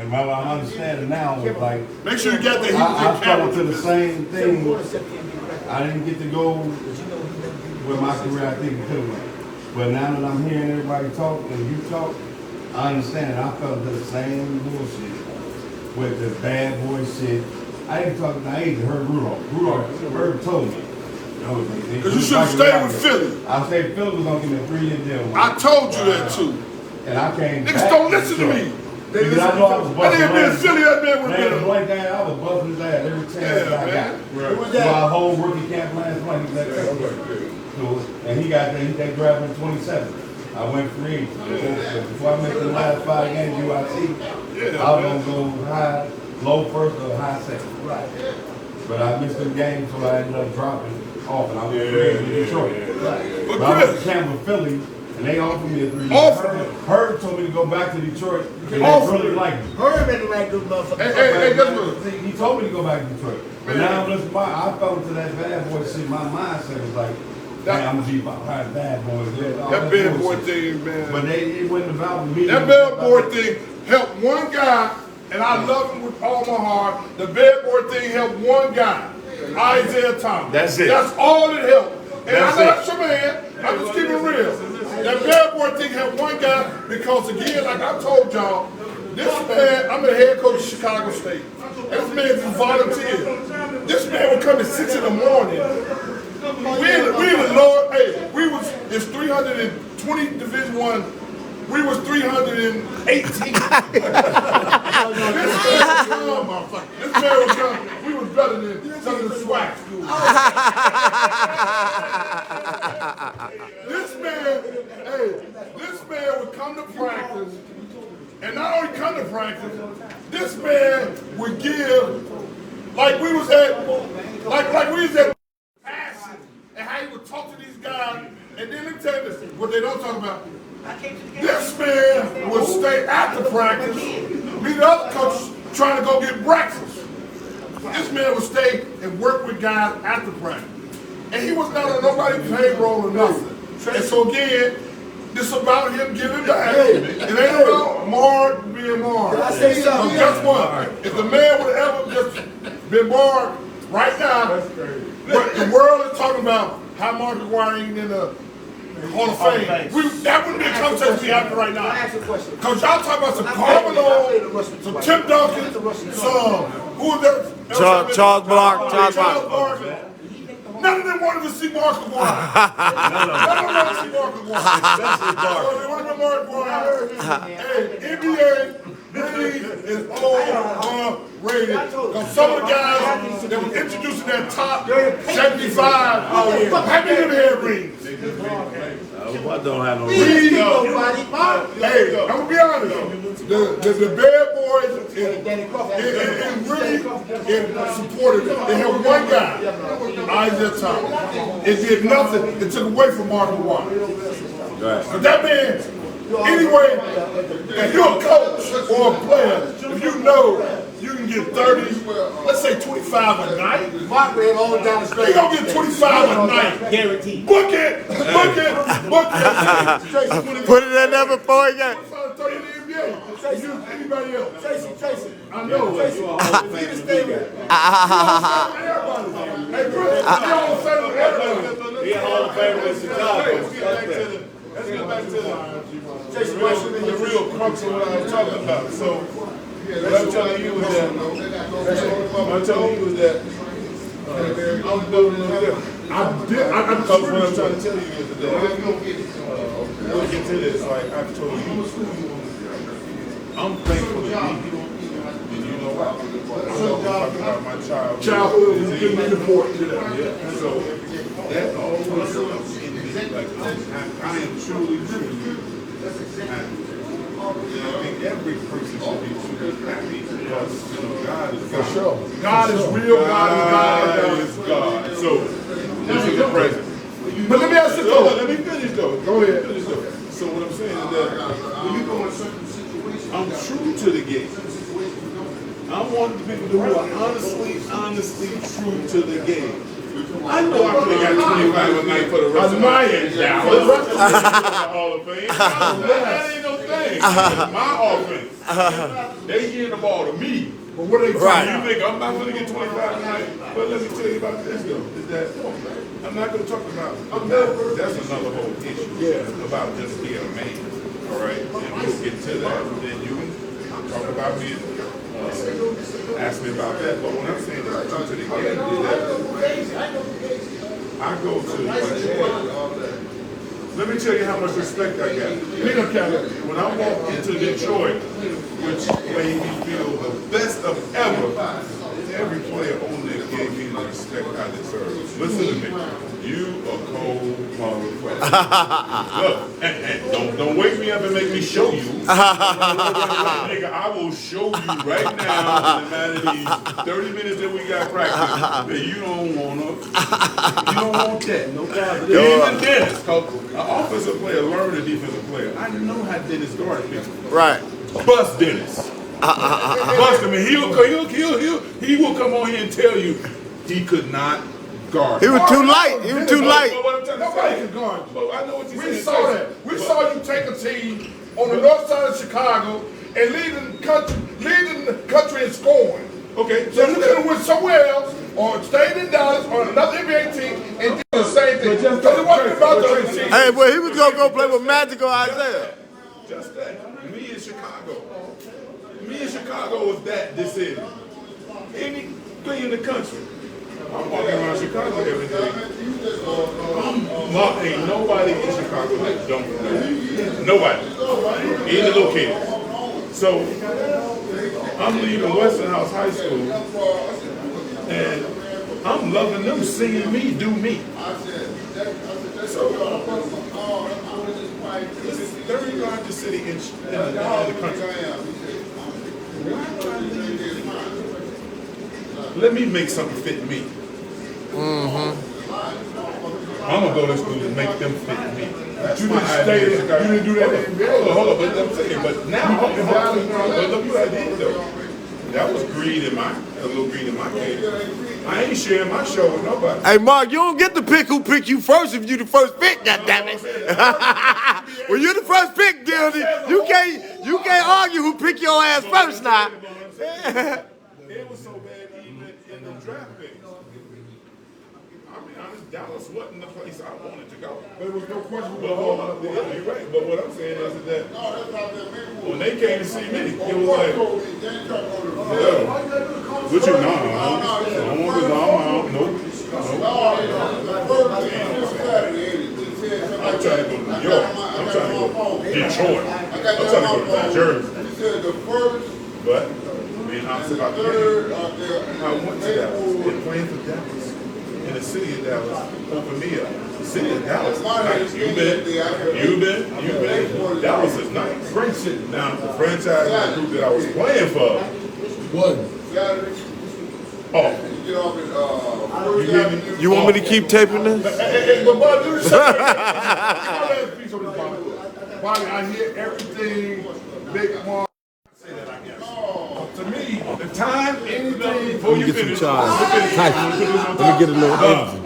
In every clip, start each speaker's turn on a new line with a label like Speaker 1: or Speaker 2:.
Speaker 1: And I'm understanding now, it's like,
Speaker 2: Make sure you got the heat
Speaker 1: I
Speaker 2: and
Speaker 1: fell
Speaker 2: camera.
Speaker 1: into the same thing. I didn't get to go with my career I think it could have went. But now that I'm hearing everybody talk and you talk, I understand it. I fell into the same bullshit with the bad boy shit. I ain't talking, I ain't heard Rudolph. Herb told me.
Speaker 2: Because you should have stayed with Philly.
Speaker 1: I said Philly was going to give me a 3-year deal.
Speaker 2: I told you that too.
Speaker 1: And I came
Speaker 2: Niggas
Speaker 1: back
Speaker 2: don't listen to me.
Speaker 1: Because I know I was
Speaker 2: That
Speaker 1: busting
Speaker 2: nigga been in Philly, that man would have been.
Speaker 1: Like that, I was busting his ass every chance I got.
Speaker 2: Right.
Speaker 1: So our whole rookie camp last month, he let go. And he got there, they drafted him 27. I went free. Before I missed the last 5 games UIC, I was going to go high, low first or high second. Right. But I missed the game, so I ended up dropping off, and I was free in Detroit. But I went to camp with Philly, and they offered me a 3-year. Herb told me to go back to Detroit, and they really liked me.
Speaker 3: Herb ain't like those motherfuckers.
Speaker 2: Hey,
Speaker 1: He told me to go back to Detroit. But now, listen, I fell into that bad boy shit. My mindset was like, man, I'm gonna be behind bad boys.
Speaker 2: That bad boy thing, man.
Speaker 1: But it wasn't about me.
Speaker 2: That bad boy thing helped one guy, and I love him with all my heart. The bad boy thing helped one guy, Isaiah Thomas.
Speaker 1: That's it.
Speaker 2: That's all it helped. And
Speaker 1: That's
Speaker 2: I know
Speaker 1: it.
Speaker 2: that's your man. I'm just keeping it real. That bad boy thing helped one guy because, again, like I told y'all, this man, I'm the head coach of Chicago State. This man just volunteered. This man would come at 6 in the morning. We in the Lord, hey, it's 320 Division I. We was 318. This man would come. We was better than some of the SWAC schools. This man would come to practice, and not only come to practice, this man would give, like we was at passion, and how he would talk to these guys, and then let me tell you this, what they don't talk about. This man would stay after practice, meet the other coaches trying to go get breakfast. This man would stay and work with guys after practice. And he was not on nobody's payroll or nothing. And so again, this is about him giving back. It ain't about Mark being Mark. So guess what? If the man would have ever just been Mark right now, but the world is talking about how Mark McGuire ain't in the Hall of Fame. That wouldn't be a conversation we having right now. Because y'all talking about some Carmelo, some Tim Duncan, some, who was that?
Speaker 4: Charles Clark.
Speaker 2: None of them wanted to see Mark McGuire. None of them wanted to see Mark McGuire. So they wanted to Mark McGuire. Hey, NBA is overrated. Because some of the guys that were introducing that top 75, how many of them had rings?
Speaker 1: I don't have no
Speaker 2: Hey, I'm gonna be honest. The bad boys is really supported. They had one guy, Isaiah Thomas. It did nothing. It took away from Mark McGuire. But that man. Anyway, if you're a coach or a player, if you know you can get 30, let's say 25 a night.
Speaker 3: Mark ran all down the street.
Speaker 2: You're going to get 25 a night.
Speaker 3: Guaranteed.
Speaker 2: Book it.
Speaker 4: Put it in there before you get.
Speaker 2: 30 in the NBA. Anybody else?
Speaker 3: Tracy.
Speaker 2: I know.
Speaker 3: Tracy.
Speaker 2: You Hey, Chris, you're Hall of Fame with everybody.
Speaker 1: He a Hall of Fame with Chicago.
Speaker 5: Let's get back to the real crux of what I was talking about. So, what I'm telling you is that, I'm doing a little different. Because what I'm trying to tell you is that, we'll get to this, like I've told you, I'm thankful to be here. And you know why? I'm talking about my childhood is really important to them. Yeah. So, that always comes in me. Like, I am truly happy. I think every person should be truly happy because, God is God. For sure.
Speaker 2: God is real, God
Speaker 5: is God. So, this is the present.
Speaker 2: But let me ask you though.
Speaker 5: Let me finish though. Go ahead. Finish though. So what I'm saying is that when you go in certain situations, I'm true to the game. I'm one of the people who are honestly true to the game. I know I could have got 25 a night for the rest of my age. Hall of Fame. That ain't no thing.
Speaker 2: my offense. They getting the ball to me.
Speaker 1: But what they
Speaker 4: Right.
Speaker 2: You think I'm not going to get 25 tonight? But let me tell you about this though. Is that I'm not going to talk about that's another whole issue.
Speaker 1: Yeah.
Speaker 2: About just being a man. All right. And we'll get to that. Then you can talk about me. Ask me about that. But what I'm saying is I come to the game is that I go to let me tell you how much respect I got. When I walked into Detroit, which made me feel the best of ever, every player on there gave me the respect I deserve. Listen to me. You a cold motherfucker. Look, and don't wake me up and make me show you. Nigga, I will show you right now in the matter of these 30 minutes that we got practice that you don't want that. No problem. Even Dennis, because an offensive player learned a defensive player. I know how Dennis guarded people.
Speaker 4: Right.
Speaker 2: Bust Dennis. Bust him, and he will come on here and tell you he could not guard.
Speaker 4: He was too light. He was too light.
Speaker 2: Nobody can guard. I know what you're saying.
Speaker 1: We saw that. We saw you take a team on the north side of Chicago and leading the country in scoring.
Speaker 2: Okay,
Speaker 1: So you could have went somewhere else or stayed in Dallas or another NBA team and did the same thing. Because it wasn't about the other team.
Speaker 4: Hey, well, he was gonna go play with Magic or Isaiah.
Speaker 2: just that. Me in Chicago was that decision. Anything in the country. I'm walking around Chicago every day. Ain't nobody in Chicago that don't know. Nobody. In the located. So I'm leaving Westinghouse High School and I'm loving them seeing me do me. So this is the third largest city in the country. Let me make something fit me. I'm gonna go to school and make them fit me.
Speaker 1: You didn't do that in NBA.
Speaker 2: Hold on, but I'm saying, but now, but look what I did though. That was greed in a little greed in my case. I ain't sharing my show with nobody.
Speaker 4: Hey, Mark, you don't get to pick who pick you first if you the first pick, goddammit. When you the first pick, Dildy, you can't argue who pick your ass first now.
Speaker 2: It was so bad even in the draft pick. I'll be honest, Dallas wasn't the place I wanted to go.
Speaker 1: There was no question.
Speaker 2: But hold on, yeah, you're right. But what I'm saying is that when they came to see me, it was like, what you know? I don't want to know. Nope. I'm trying to go to New York. I'm trying to go to Detroit. I'm trying to go to New Jersey. But being honest about the game, I went to Dallas and playing for Dallas. In the city of Dallas, opened me up. The city of Dallas is nice. You've been. Dallas is nice.
Speaker 1: Great city.
Speaker 2: Now, the franchise group that I was playing for,
Speaker 4: You want me to keep taping this?
Speaker 1: But Bob, you said Bobby, I hear everything Big Mark say that I guess. To me, the time, anything before you finish.
Speaker 4: Let me get a little energy.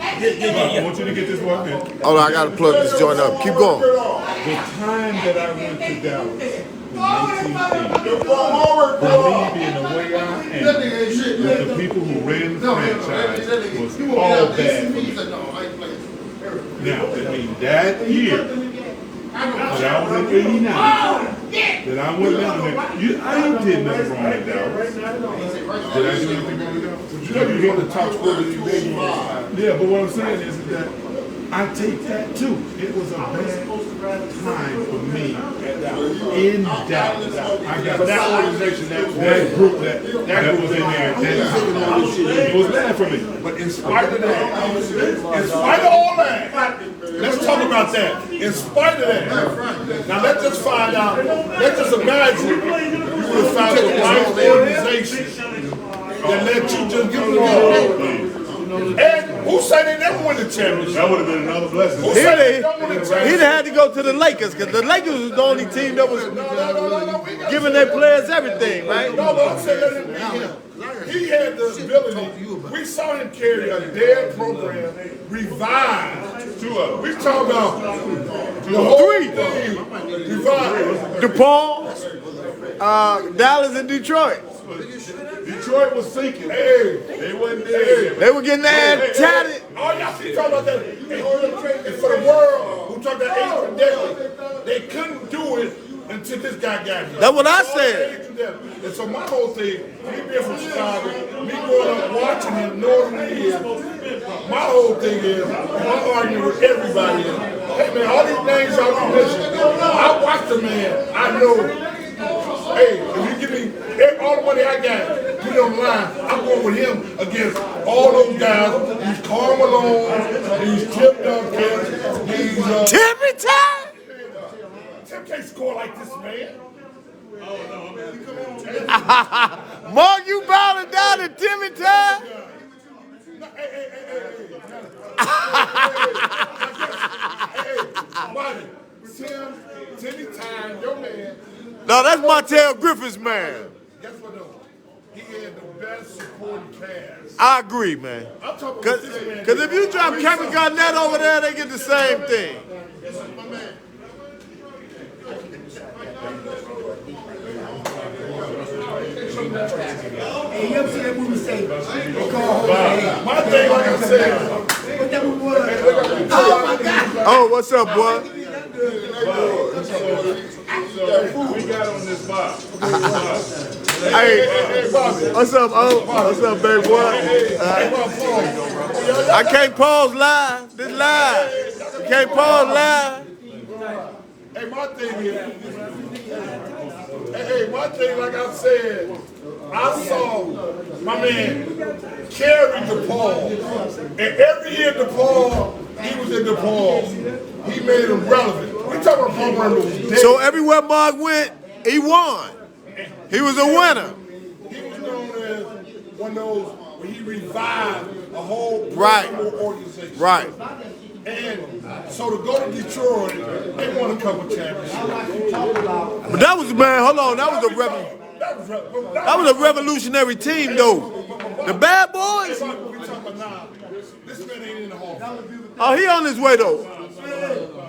Speaker 2: I want you to get this one in.
Speaker 4: Hold on, I gotta plug this joint up. Keep going.
Speaker 2: The time that I went to Dallas in 1980, believing the way I am, with the people who ran the franchise was all bad for me. Now, I mean, that year, that I was in 89, that I went down there, I ain't did nothing wrong with Dallas. Did I do anything wrong with Dallas?
Speaker 1: You know you want the top score that you made.
Speaker 2: Yeah, but what I'm saying is that I take that too. It was a bad time for me in Dallas. I got
Speaker 1: That organization,
Speaker 2: that group that was in there. It was bad for me.
Speaker 1: But in spite of that, in spite of all that, let's talk about that. In spite of that, now let's just find out, let's just imagine you would have found the right organization that let you just get along. And who said they never win the championship?
Speaker 2: That would have been another blessing.
Speaker 1: Who said they don't win the
Speaker 4: He'd
Speaker 1: championship?
Speaker 4: had to go to the Lakers because the Lakers was the only team that was giving their players everything, right?
Speaker 1: No, but I'm saying let him be him. He had the ability. We saw him carry a dead program, revived.
Speaker 2: Two of them.
Speaker 1: We talking about the whole
Speaker 4: Three.
Speaker 1: thing revived.
Speaker 4: DePaul. Dallas and Detroit.
Speaker 2: Detroit was sinking. Hey, they wasn't there.
Speaker 4: They were getting their ass tatted.
Speaker 2: All y'all see talking about that. And for the world who talk that Agent Dildy, they couldn't do it until this guy got here.
Speaker 4: That's what I said.
Speaker 2: And so my whole thing, me being from Chicago, me growing up watching him, knowing who he is, my whole thing is, I'm arguing with everybody. Hey man, all these names y'all be mentioning, I watch the man, I know. Hey, if you give me all the money I got, put it on the line, I'm going with him against all those guys. These Karl Malone, these Tim Duncan, these
Speaker 4: Timmy time.
Speaker 2: Tim can't score like this, man.
Speaker 4: Mark, you bowing down to Timmy time?
Speaker 2: Timmy time, your man.
Speaker 4: No, that's Montel Griffith's man.
Speaker 2: Guess what though? He had the best supporting cast.
Speaker 4: I agree, man.
Speaker 2: I'm talking
Speaker 4: Cause if you drop Kevin Garnett over there, they get the same thing.
Speaker 3: Hey, you ever see that movie say, they call home?
Speaker 2: My thing, like I said,
Speaker 3: What that movie was? Oh my God.
Speaker 4: Oh, what's up, boy?
Speaker 5: We got on this box.
Speaker 4: Hey, what's up, oh? What's up, baby boy? I can't pause live. This live. You can't pause live.
Speaker 2: hey, my thing is, my thing, like I said, I saw my man carry DePaul. And every year DePaul, he was in DePaul. He made him relevant. We talking about program that was dead.
Speaker 4: So everywhere Mark went, he won. He was a winner.
Speaker 2: He was known as one of those when he revived a whole
Speaker 4: Right.
Speaker 2: organization.
Speaker 4: Right.
Speaker 2: And so to go to Detroit, they won a couple championships.
Speaker 4: But that was, man, hold on. That was a revolutionary team, though. The Bad Boys?
Speaker 2: We talking about now. This man ain't in the Hall of Fame.
Speaker 4: Oh, he on his way, though.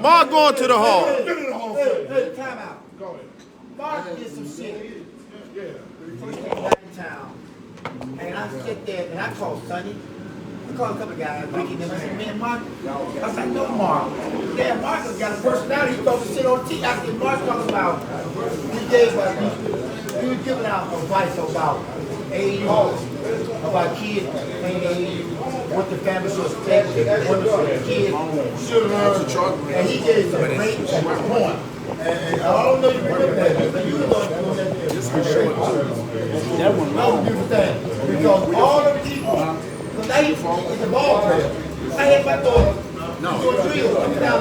Speaker 4: Mark going to the Hall.
Speaker 2: He's been in the Hall of Fame.
Speaker 3: Hey, time out.
Speaker 2: Go ahead.
Speaker 3: Mark did some shit.
Speaker 2: Yeah.
Speaker 3: First came back in town. And I sit there and I called Sonny. I called a couple of guys, Ricky and them. I said, man, Mark. I was like, no, Mark. Damn, Mark has got a personality. He's supposed to sit on the T. I said, Mark talking about he was giving out advice about AAU, about kids playing AAU, what the family should expect, what the kids should learn. And he gave some great point. And I don't know if you remember that, but you were going to do that. That was a beautiful thing. Because all the people, because I used to be the ball player. I had my daughter doing drills, coming down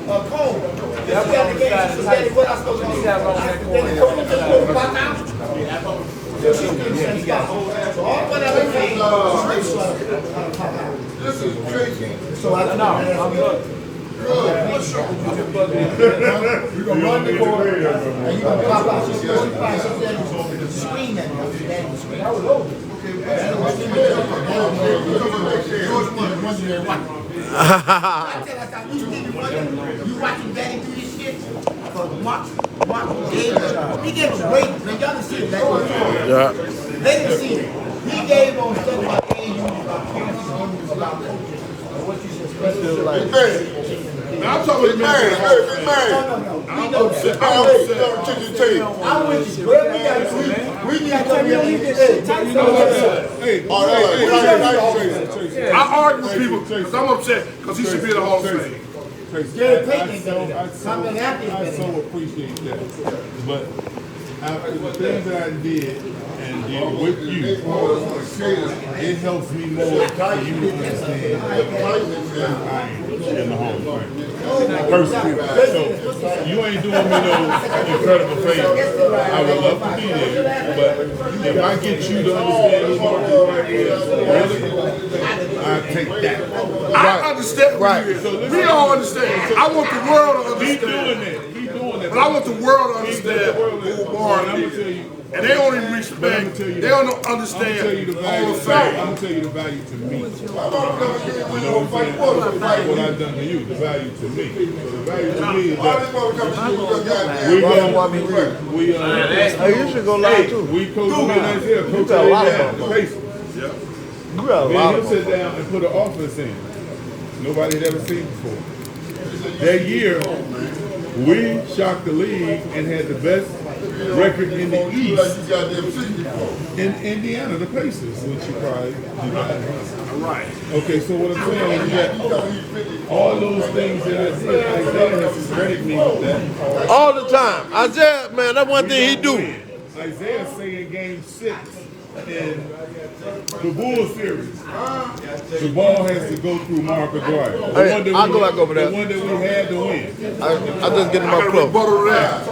Speaker 3: a cone. She got the game, she said, Daddy, what I supposed to do? I said, then the coach just moved back out. So she was doing the same stuff. So all what I was saying,
Speaker 2: This is Tracy.
Speaker 3: so I said, I'm good. You're gonna run the court and you're gonna pop out. She said, scream at me. Daddy, scream. I was over. You watching Daddy do this shit? Because Mark gave him, he gave him weight. Y'all didn't see it.
Speaker 4: Yeah.
Speaker 3: They didn't see it. He gave on stuff about AAU, about parents, about coaches, what you should expect.
Speaker 2: Now I'm talking about man.
Speaker 3: We know that. I'm with you. Whatever we got to do, we need to come here and
Speaker 2: I argue with people because I'm upset because he should be in the Hall of Fame.
Speaker 3: Gary Payton ain't done that.
Speaker 5: I so appreciate that. But after the things that I did and did with you, it helps me more for you to understand that I am in the Hall of Fame. Personally. So you ain't doing me no incredible favor. I would love to be there, but if I get you to understand who Marcus White is, really, I take that.
Speaker 2: I understand what you is. We all understand. I want the world to
Speaker 5: He's
Speaker 2: understand.
Speaker 5: doing that. He's doing that.
Speaker 2: But I want the world to understand who Mark is. And they don't even respect, they don't understand all the facts.
Speaker 5: I'm going to tell you the value to me. You know what I'm saying? What I've done to you, the value to me. So the value to me is that
Speaker 6: Hey, you should go live too.
Speaker 5: we coach Isaiah, coach the Pacers.
Speaker 6: You got a lot
Speaker 5: Then
Speaker 6: of
Speaker 5: he'll sit
Speaker 6: them.
Speaker 5: down and put an offense in. Nobody had ever seen before. That year, we shocked the league and had the best record in the East in Indiana, the Pacers, which you probably did.
Speaker 2: Right.
Speaker 5: Okay, so what I'm saying is that all those things that I did, Isaiah has credit me with that.
Speaker 6: All the time. Isaiah, man, that's one thing he do.
Speaker 5: Isaiah saying game 6 in the Bulls series, the ball has to go through Mark Aguirre.
Speaker 6: Hey, I'll go back over there.
Speaker 5: The one that we had to win.
Speaker 6: I just get him
Speaker 2: I
Speaker 6: up
Speaker 2: got a
Speaker 6: close.
Speaker 2: rebuttal to that.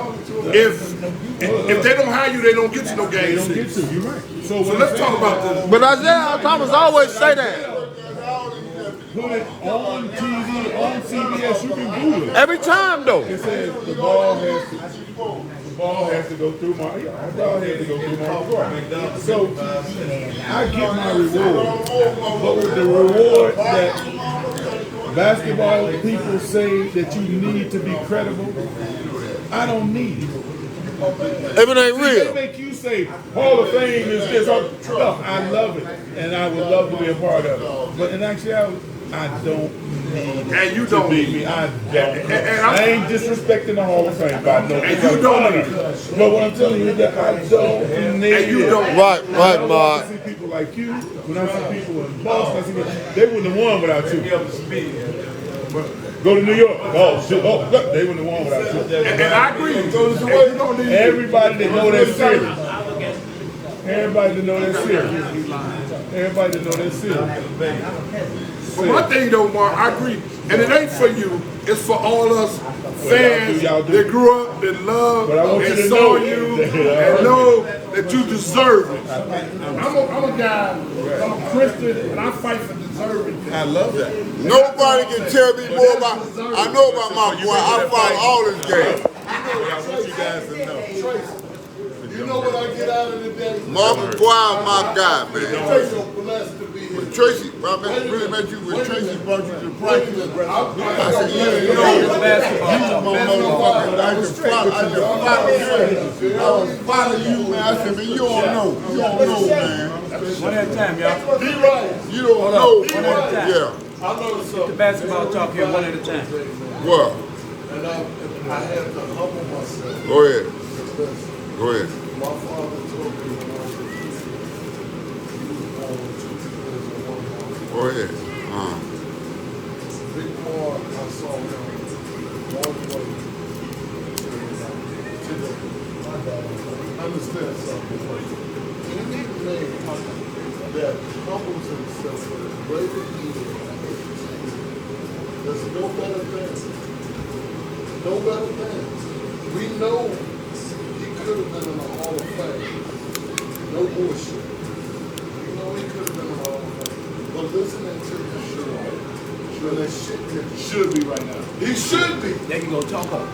Speaker 2: If they don't hire you, they don't get you no
Speaker 5: They
Speaker 2: game
Speaker 5: don't get
Speaker 2: 6.
Speaker 5: to, you're right.
Speaker 2: So let's talk about this.
Speaker 6: But Isaiah Thomas always say that.
Speaker 5: Put it on TV, on CBS, you can Google it.
Speaker 6: Every time though.
Speaker 5: It says the ball has to go through Mark. The ball has to go through Mark Aguirre. So I get my reward. But with the reward that basketball people say that you need to be credible, I don't need it.
Speaker 6: If it ain't
Speaker 5: They
Speaker 6: real.
Speaker 5: make you say Hall of Fame is this. No, I love it, and I would love to be a part of it. But in actuality, I don't need
Speaker 2: And you
Speaker 5: to
Speaker 2: don't
Speaker 5: be
Speaker 2: need
Speaker 5: me.
Speaker 2: it.
Speaker 5: I don't.
Speaker 2: And
Speaker 5: I ain't disrespecting the Hall of Fame by no
Speaker 2: And you don't need it.
Speaker 5: But what I'm telling you is that I don't need
Speaker 2: And you don't.
Speaker 6: Right, right,
Speaker 5: I
Speaker 6: Mark.
Speaker 5: see people like you. When I see people in Boston, I see people, they wouldn't have won without you. Go to New York. Oh, shit. Oh, look, they wouldn't have won without you.
Speaker 2: And I agree. And you don't need it.
Speaker 5: Everybody that know that series. Everybody that know that series. Everybody that know that series.
Speaker 2: But one thing though, Mark, I agree. And it ain't for you. It's for all us fans
Speaker 5: y'all do.
Speaker 2: that grew up, that love,
Speaker 5: But I want you
Speaker 2: and
Speaker 5: to
Speaker 2: saw
Speaker 5: know
Speaker 2: you,
Speaker 5: that-
Speaker 2: and know that you deserve it. I'm a guy, I'm a Christian, and I fight for deserving.
Speaker 5: I love that.
Speaker 7: Nobody can tell me more about. I know about my boy. I follow all his games.
Speaker 5: I want you guys to know.
Speaker 8: You know what I get out of the day?
Speaker 7: Mark McGuire, my guy, man.
Speaker 8: I'm so blessed to be here.
Speaker 7: When Tracy, I really met you when Tracy brought you to practice. I said, you know, my motherfucker. I just follow you. I was following you, man. I said, man, you don't know. You don't know, man.
Speaker 9: One at a time, y'all.
Speaker 8: Be right.
Speaker 7: You don't know.
Speaker 9: One at a time.
Speaker 7: Yeah.
Speaker 8: I know something.
Speaker 9: The basketball talk here, one at a time.
Speaker 7: What?
Speaker 8: And I have to humble myself.
Speaker 7: Go ahead.
Speaker 8: Because
Speaker 7: Go ahead.
Speaker 8: my father told me when I was a kid, he was born with 2 fingers and 1 arm.
Speaker 7: Go ahead.
Speaker 8: Big Mark, I saw him one way to the understand something. Any man that humbles himself for the greater good, there's no better thing. No better thing. We know he could have been in the Hall of Fame. No bullshit. We know he could have been in the Hall of Fame. But listening to the show, well, that shit
Speaker 2: Should be right now.
Speaker 8: he should be.
Speaker 9: They can go talk up.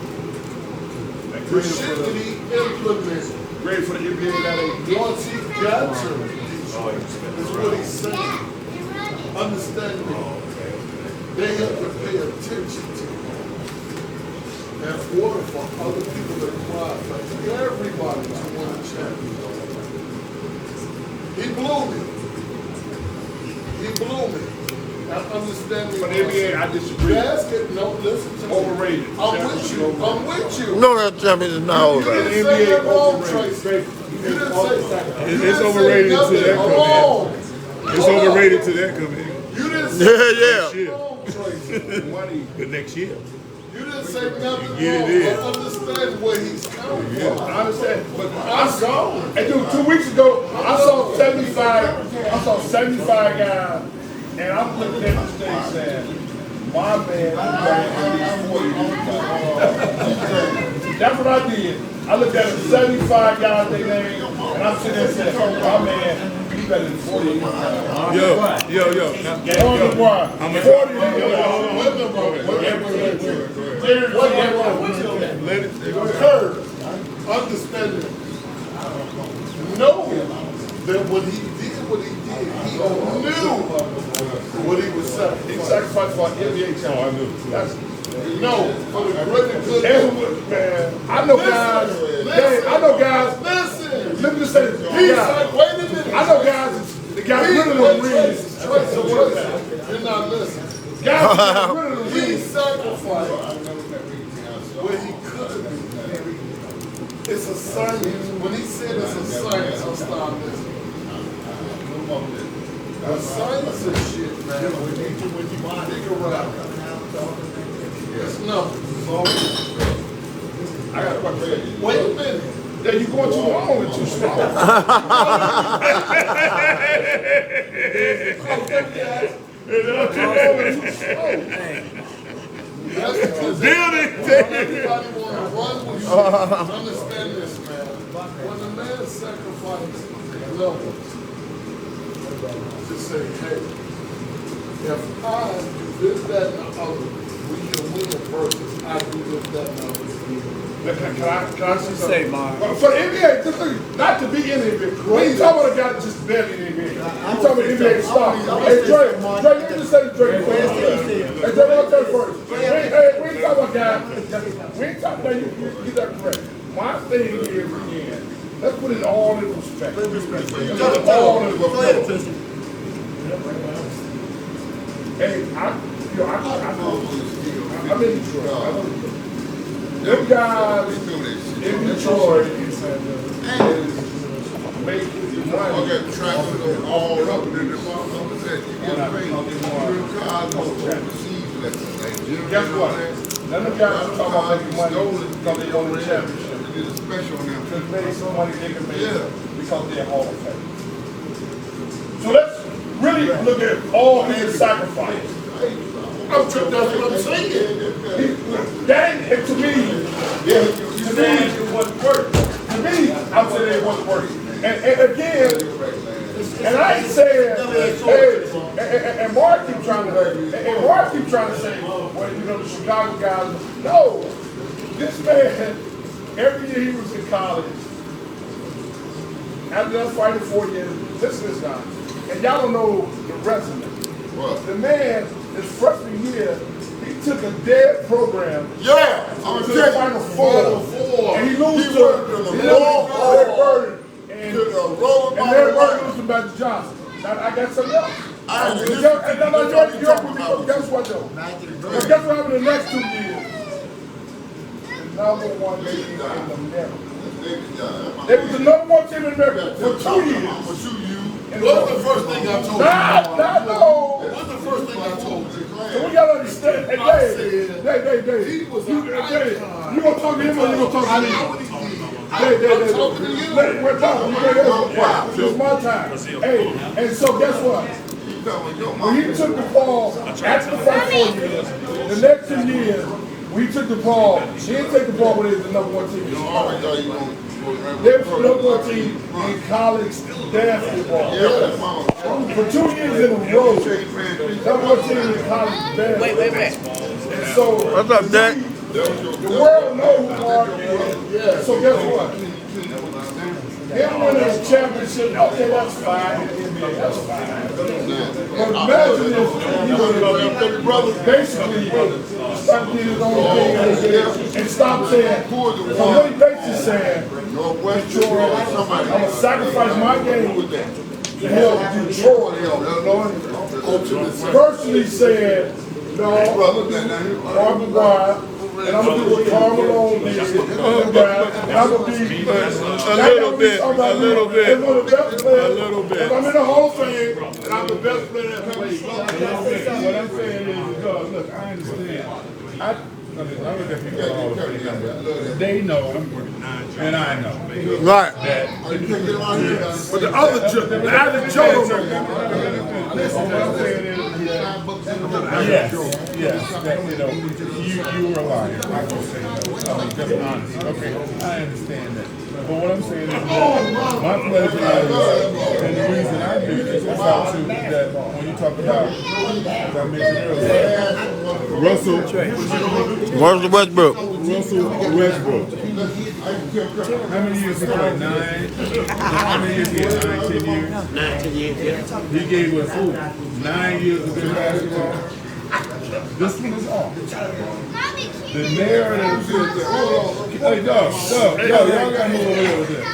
Speaker 8: The shit that he implemented.
Speaker 2: Ready for the NBA that
Speaker 8: Once he got to is what he's saying. Understand me. They have to pay attention to him. In order for other people to cry for everybody to win a championship. He blew me. He blew me. I understand me.
Speaker 2: For the NBA, I disagree.
Speaker 8: No, listen to me.
Speaker 2: Overrated.
Speaker 8: I'm with you. I'm with you.
Speaker 6: No, that champion is not
Speaker 8: You
Speaker 6: over.
Speaker 8: didn't say that wrong, Tracy. You didn't
Speaker 5: It's overrated to that
Speaker 8: wrong.
Speaker 5: It's overrated to that coming.
Speaker 8: You didn't say
Speaker 6: Yeah, yeah.
Speaker 8: wrong, Tracy.
Speaker 5: The next year.
Speaker 8: You didn't say nothing
Speaker 5: Yeah,
Speaker 8: wrong.
Speaker 5: it is.
Speaker 8: I understand where he's coming from.
Speaker 2: I understand, but
Speaker 8: I'm gone.
Speaker 2: and dude, 2 weeks ago, I saw 75 guys, and I'm looking at the stage saying, my man, that's what I did. I looked at the 75 guys they named, and I'm sitting there saying, my man, he's better than 40 of these guys.
Speaker 5: Yo.
Speaker 2: On the ground, 40 of these guys.
Speaker 8: Curve, understanding, knowing that when he did what he did, he knew what he was saying.
Speaker 2: He sacrificed for an NBA team.
Speaker 5: I knew.
Speaker 2: That's,
Speaker 8: No, for the greater good.
Speaker 2: man, I know guys. I know guys.
Speaker 8: Listen.
Speaker 2: Let me just say this.
Speaker 8: He's like, wait a minute.
Speaker 2: I know guys that got rid of the rings.
Speaker 8: You're not listening.
Speaker 2: Guys that got rid of the
Speaker 8: He
Speaker 2: rings.
Speaker 8: sacrificed where he could. It's a science. When he said it's a science, I'll stop listening. The science of shit, man. When you dig around, it's nothing.
Speaker 2: I got a question.
Speaker 8: Wait a minute.
Speaker 2: Yeah, you going too long or too slow?
Speaker 8: That's because everybody want to run with you. Understand this, man. When the man sacrifices levels to say, hey, if I do this, that, and the other, we can win versus I do this, that, and the other.
Speaker 2: Can I say
Speaker 9: Say,
Speaker 2: something?
Speaker 9: Mark.
Speaker 2: For the NBA, just look, not to be in the NBA. When you talk about a guy that just barely in the NBA, you talking about NBA star. Hey, Dre, you just say Dre first. Hey, Dre, I'll tell you first. We ain't talking about guys. We ain't talking about you that correct. My thing is, again, let's put it all in perspective. Let's put it all in perspective. Hey, I'm in Detroit. Them guys in Detroit make money.
Speaker 7: all up in the motherfucker said you get paid. Your cars go overseas,
Speaker 2: Guess what? None of them guys are talking about making money because they won the championship.
Speaker 7: They did a special on them.
Speaker 2: Because they made some money they can make
Speaker 7: Yeah.
Speaker 2: because they're Hall of Fame. So let's really look at all his sacrifice.
Speaker 8: That's what I'm saying.
Speaker 2: That ain't, to me, it wasn't working. To me, I'm saying it wasn't working. And again, and I ain't saying, hey, and Mark keep trying to say, well, you know, the Chicago guys. No, this man, every year he was in college, after us fighting 4 years, listen to this guy, and y'all don't know the resume.
Speaker 7: What?
Speaker 2: The man, his freshman year, he took a dead program.
Speaker 7: Yeah, I'm
Speaker 2: to the
Speaker 7: telling
Speaker 2: Final
Speaker 7: you.
Speaker 2: Four, and he loses to Larry Bird, and Larry Bird loses to Magic Johnson. Now, I got something else. Guess what though? Guess what happened in the next 2 years? The number one team in America. They was the number one team in America for 2 years.
Speaker 8: What's the first thing I told you? What's the first thing I told you?
Speaker 2: So we gotta understand. Hey, Dave,
Speaker 8: He was an icon.
Speaker 2: you gonna talk to him or you gonna talk to me?
Speaker 8: I know what he did.
Speaker 2: Dave,
Speaker 8: I'm talking to you.
Speaker 2: we're talking. It's my time. Hey, and so guess what? When he took the ball after the first 4 years, the next 2 years, when he took the ball, he didn't take the ball when they was the number one team. They was the number one team in college basketball. For 2 years in a row, number one team in college basketball. Wait. And so,
Speaker 6: What's up, Dak?
Speaker 2: the world knows who Mark is. So guess what? Him winning a championship, okay, that's fine. That's fine. But imagine if he would have basically stopped doing his own thing and stopped saying, so what he basically saying, Detroit, I'm going to sacrifice my game to help Detroit. Personally said, no, Mark McGuire, and I'm going to do what Karl Malone did. And I'm going to be
Speaker 6: A little bit.
Speaker 2: One of the best players. I'm in the Hall of Fame, and I'm the best player that played. What I'm saying is, look, I understand. They know, and I know.
Speaker 6: Right.
Speaker 2: But the other Joe, Listen, what I'm saying is,
Speaker 5: Yes, that, you were a liar. I can say that. I mean, just honest. Okay, I understand that. But what I'm saying is that my pleasure is, and the reason I do this is about to, that when you talk about, as I mentioned earlier, Russell Westbrook. How many years he played? 9? How many years he had? 9, 10 years?
Speaker 3: 9, 10 years, yeah.
Speaker 5: He gave us 9 years of good basketball. This one is off. The narrative is, hey, dog, y'all got to move over here with that.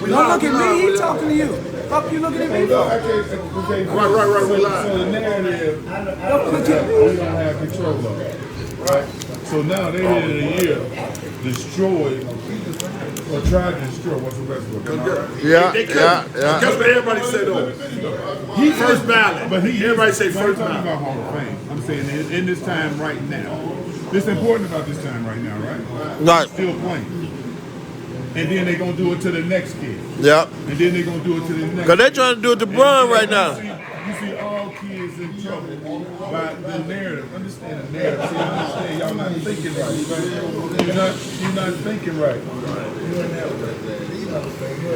Speaker 9: Don't look at me, he talking to you. Fuck you looking at me for?
Speaker 5: Right, we live. So the narrative, we don't have control of it. Right? So now they did in a year, destroyed, or tried to destroy Russell Westbrook.
Speaker 6: Yeah.
Speaker 2: That's what everybody said though. He first ballot.
Speaker 5: But
Speaker 2: everybody say first
Speaker 5: talking
Speaker 2: ballot.
Speaker 5: about Hall of Fame. I'm saying in this time right now. This important about this time right now, right?
Speaker 6: Right.
Speaker 5: Still playing. And then they're going to do it to the next kid.
Speaker 6: Yep.
Speaker 5: And then they're going to do it to the next
Speaker 6: Because they're trying to do it to Bron right now.
Speaker 5: You see all kids in trouble by the narrative. Understand the narrative. See, understand y'all not thinking right. You're not thinking right.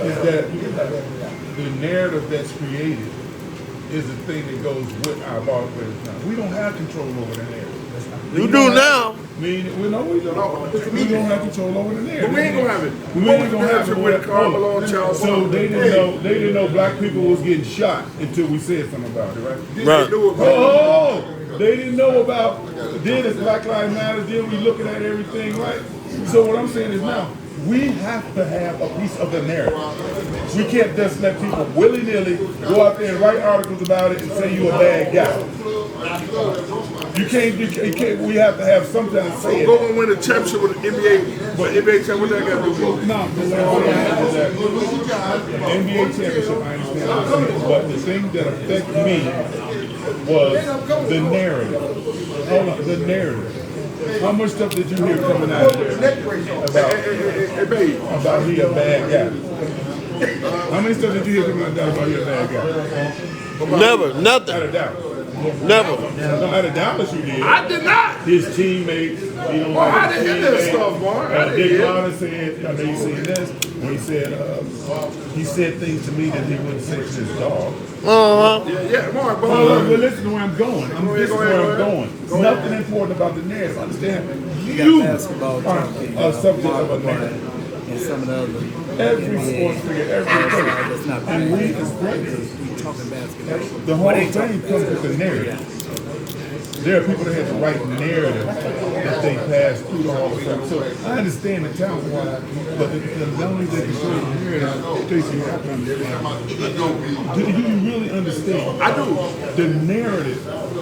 Speaker 5: Is that the narrative that's created is the thing that goes with our ball players now. We don't have control over the narrative.
Speaker 6: You do now.
Speaker 5: We don't have control over the narrative.
Speaker 2: But we ain't gonna have it.
Speaker 5: We ain't gonna have it
Speaker 2: with Carmelo, Charles.
Speaker 5: So they didn't know black people was getting shot until we said something about it, right?
Speaker 6: Right.
Speaker 5: They didn't know about then it's Black Lives Matter, then we looking at everything, right? So what I'm saying is now, we have to have a piece of the narrative. We can't just let people willy-nilly go out there and write articles about it and say you're a bad guy. You can't, we have to have something to say.
Speaker 2: Go and win a championship with the NBA. But NBA championship, what that got to do with it?
Speaker 5: No, the NBA championship, I understand. But the thing that affected me was the narrative. Hold on, the narrative. How much stuff did you hear coming out of there about he a bad guy? How many stuff did you hear coming out about he a bad guy?
Speaker 6: Never, nothing.
Speaker 5: Out of doubt.
Speaker 6: Never.
Speaker 5: No, out of Dallas you did.
Speaker 2: I did not.
Speaker 5: His teammates, you know,
Speaker 2: I didn't hear that stuff, boy.
Speaker 5: Dick Carter said, I know you seen this, when he said things to me that he wouldn't say to his dog.
Speaker 2: Yeah, Mark,
Speaker 5: But listen to where I'm going. This is where I'm going. Nothing important about the narrative. Understand? You are a subject of a narrative.
Speaker 9: And some of the other
Speaker 5: Every sports figure, everything.
Speaker 9: that's not
Speaker 5: And we as players,
Speaker 9: we talking basketball.
Speaker 5: the whole thing comes with the narrative. There are people that have the right narrative that they pass through the Hall of Fame. So I understand the talent, but not only they can show the narrative, Tracy, you have to understand. Do you really understand?
Speaker 2: I do.
Speaker 5: The narrative.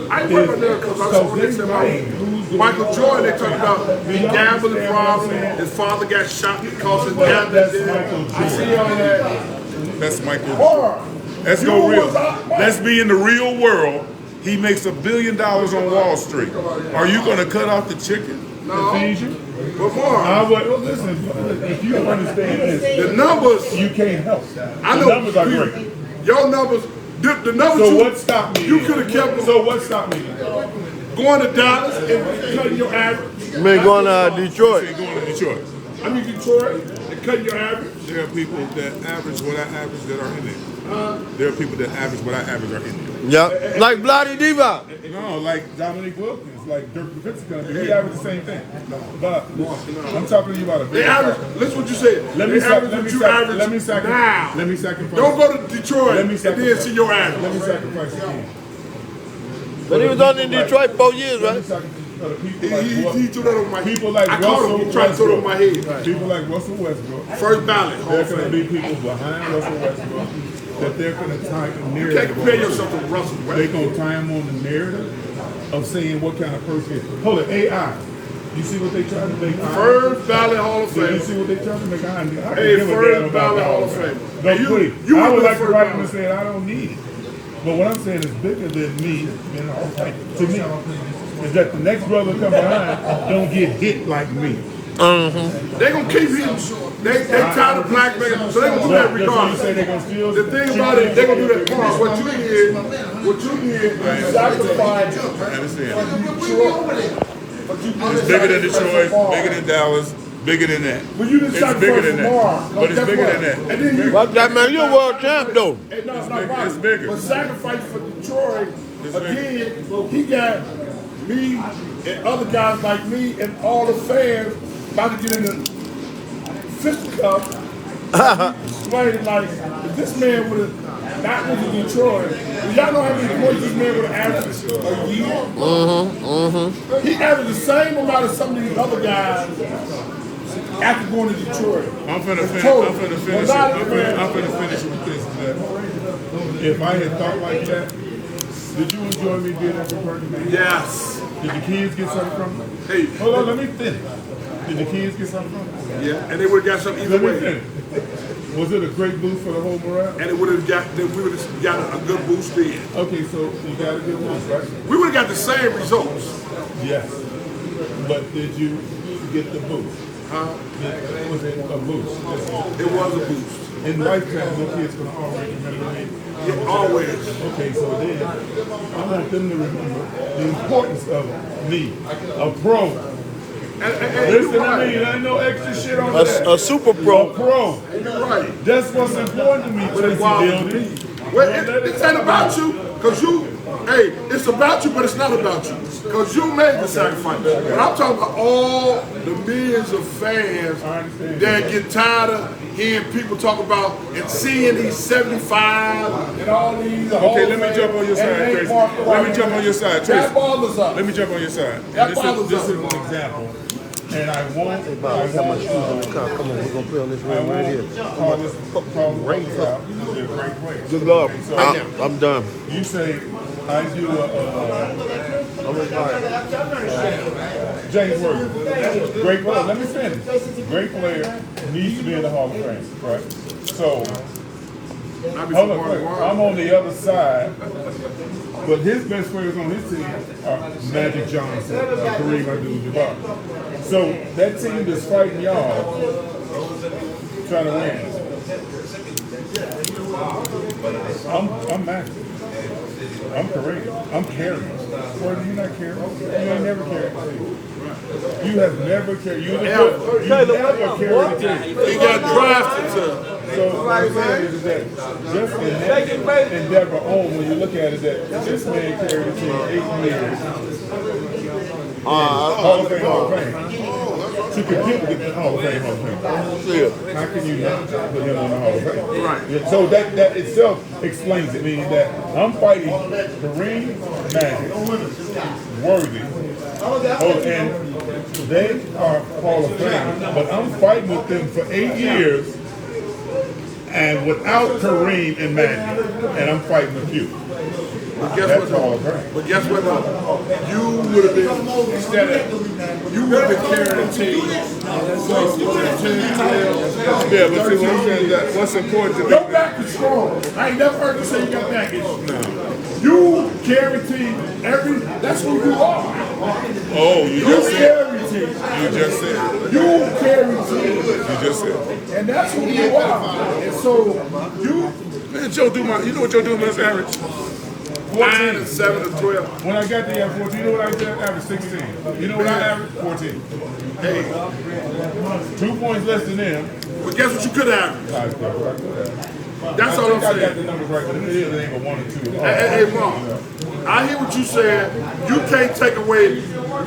Speaker 2: I remember there because I saw this in Michael Jordan, they talk about the gambling problem. His father got shot because of gambling.
Speaker 5: That's Michael Jordan.
Speaker 2: I see all that.
Speaker 5: That's Michael Jordan. Let's go real. Let's be in the real world. He makes $1 billion on Wall Street. Are you going to cut off the chicken to feed you?
Speaker 2: But more.
Speaker 5: Listen, if you understand this,
Speaker 2: The numbers,
Speaker 5: you can't help.
Speaker 2: I know.
Speaker 5: The numbers are great.
Speaker 2: Your numbers, the numbers.
Speaker 5: So what stopped me?
Speaker 2: You could have kept them.
Speaker 5: So what stopped me?
Speaker 2: Going to Dallas and cutting your average.
Speaker 6: You mean going to Detroit?
Speaker 5: Going to Detroit.
Speaker 2: I mean Detroit and cutting your average.
Speaker 5: There are people that average what I average that are in there. There are people that average what I average are in there.
Speaker 6: Yep. Like Bloody Diva.
Speaker 5: No, like Dominique Wilkins, like Dirk Nowitzki, he averaged the same thing. But I'm talking to you about a
Speaker 2: They average. Listen what you said.
Speaker 5: Let me sacrifice.
Speaker 2: Don't go to Detroit
Speaker 5: Let me
Speaker 2: and then see your average.
Speaker 5: Let me sacrifice again.
Speaker 6: But he was only in Detroit 4 years, right?
Speaker 2: He threw that over my head.
Speaker 5: People like
Speaker 2: I caught him. He tried to throw it over my head.
Speaker 5: People like Russell Westbrook.
Speaker 2: First ballot. Hall
Speaker 5: There's
Speaker 2: of
Speaker 5: going to
Speaker 2: Fame.
Speaker 5: be people behind Russell Westbrook that they're going to tie a
Speaker 2: You
Speaker 5: narrative.
Speaker 2: can't compare yourself to Russell
Speaker 5: They're
Speaker 2: Westbrook.
Speaker 5: going to tie him on the narrative of saying what kind of person is. Hold it, AI. You see what they try to make?
Speaker 2: First ballot Hall of
Speaker 5: You
Speaker 2: Fame.
Speaker 5: see what they try to make? I can
Speaker 2: Hey,
Speaker 5: give a
Speaker 2: first
Speaker 5: damn about
Speaker 2: ballot
Speaker 5: the
Speaker 2: Hall of Fame.
Speaker 5: No,
Speaker 2: You
Speaker 5: please.
Speaker 2: would
Speaker 5: I would
Speaker 2: be
Speaker 5: like to
Speaker 2: first
Speaker 5: write them and
Speaker 2: ballot.
Speaker 5: say I don't need it. But what I'm saying is bigger than me, and to me, is that the next brother come behind don't get hit like me.
Speaker 2: They gonna keep him. They tired of black men, so they gonna do that
Speaker 5: So
Speaker 2: regardless.
Speaker 5: you say they're gonna steal?
Speaker 2: The thing about it, they're gonna do that. Hold on, what you did, you sacrificed
Speaker 5: I understand.
Speaker 2: But you
Speaker 5: It's bigger than Detroit, bigger than Dallas, bigger than that.
Speaker 2: But you didn't
Speaker 5: It's
Speaker 2: sacrifice
Speaker 5: bigger than
Speaker 2: for
Speaker 5: that.
Speaker 2: Mars.
Speaker 5: But it's bigger than that.
Speaker 2: And then you,
Speaker 4: Fuck that, man. You're a world champ, though.
Speaker 2: Hey, no, it's
Speaker 5: bigger.
Speaker 2: not
Speaker 5: It's bigger.
Speaker 2: But sacrifice for Detroit,
Speaker 5: It's
Speaker 2: again, he got me and other guys like me and all the fans about to get in the fisticuff. Explaining like, if this man would have not went to Detroit, y'all know how many points this man would have averaged a year? He averaged the same amount as some of these other guys after going to Detroit.
Speaker 5: I'm finna finish.
Speaker 2: Total.
Speaker 5: I'm finna finish.
Speaker 2: A lot of
Speaker 5: I'm finna finish with this. If I had thought like that, did you enjoy me being at the party?
Speaker 2: Yes.
Speaker 5: Did the kids get something from it?
Speaker 2: Hey.
Speaker 5: Hold on, let me finish. Did the kids get something from it?
Speaker 2: Yeah, and they would have got something either
Speaker 5: Let me
Speaker 2: way.
Speaker 5: finish. Was it a great boost for the whole morale?
Speaker 2: And it would have got, we would have got a good boost in.
Speaker 5: Okay, so you got a good boost, right?
Speaker 2: We would have got the same results.
Speaker 5: Yes. But did you get the boost?
Speaker 2: Huh?
Speaker 5: Was it a boost?
Speaker 2: It was a boost.
Speaker 5: In lifetime, no kid's gonna always remember me.
Speaker 2: Yeah, always.
Speaker 5: Okay, so then I want them to remember the importance of me, a pro. Listen to me, there ain't no extra shit on that.
Speaker 4: A super
Speaker 5: A
Speaker 4: pro.
Speaker 5: pro.
Speaker 2: You're right.
Speaker 5: That's what's important to me, Tracy Dildy.
Speaker 2: Well, it ain't about you, because you, hey, it's about you, but it's not about you. Because you made the sacrifice. But I'm talking about all the millions of fans that get tired of hearing people talk about and seeing these 75 and all these.
Speaker 5: Okay, let me jump on your side, Tracy. Let me jump on your side, Tracy.
Speaker 2: That bothers us.
Speaker 5: Let me jump on your side.
Speaker 2: That bothers
Speaker 5: This
Speaker 2: us.
Speaker 5: is an example. And I won't.
Speaker 6: Come on, we're gonna play on this
Speaker 5: I
Speaker 6: ring right here.
Speaker 5: won't call this race out. This is a great race.
Speaker 4: Good luck.
Speaker 5: So,
Speaker 4: I'm done.
Speaker 5: you say I do James Worthy. Great player. Let me finish. Great player needs to be in the Hall of Fame, right? So, hold on, I'm on the other side, but his best players on his team are Magic Johnson, Kareem Abdul-Jabbar. So that team that's fighting y'all, trying to win. I'm Magic. I'm Kareem. I'm carrying. Where do you not carry? You ain't never carried the team. You have never carried. You never carried the team.
Speaker 2: He got drafted to.
Speaker 5: So what I'm saying is that just in that endeavor on, when you look at it, that this man carried the team 8 years. Hall of Fame, Hall of Fame. To compete with the Hall of Fame, Hall of Fame. How can you not put him on the Hall of Fame?
Speaker 2: Right.
Speaker 5: So that itself explains it, meaning that I'm fighting Kareem, Magic, Worthy, and they are Hall of Fame, but I'm fighting with them for 8 years. And without Kareem and Magic, and I'm fighting with you.
Speaker 2: But guess what though? But guess what though? You would have been, instead of, you would have been carrying a team.
Speaker 5: Yeah, but see what I'm saying is that what's important to me.
Speaker 2: Your back is strong. I ain't never heard you say you got back issues. You carry team that's who you are.
Speaker 5: Oh, you
Speaker 2: You
Speaker 5: just said.
Speaker 2: carry team.
Speaker 5: You just said.
Speaker 2: You carry team.
Speaker 5: You just said.
Speaker 2: And that's who you are. And so you
Speaker 5: Man, Joe Dumas, you know what Joe Dumas average?
Speaker 2: 9 and 7 and 12.
Speaker 5: When I got there at 14, you know what I did? I averaged 16. You know what I averaged? 14.
Speaker 2: Hey,
Speaker 5: 2 points less than them.
Speaker 2: but guess what you could have averaged? That's all I'm
Speaker 5: I got the
Speaker 2: saying.
Speaker 5: numbers right, but it ain't but 1 or 2.
Speaker 2: Hey, Mom, I hear what you said. You can't take away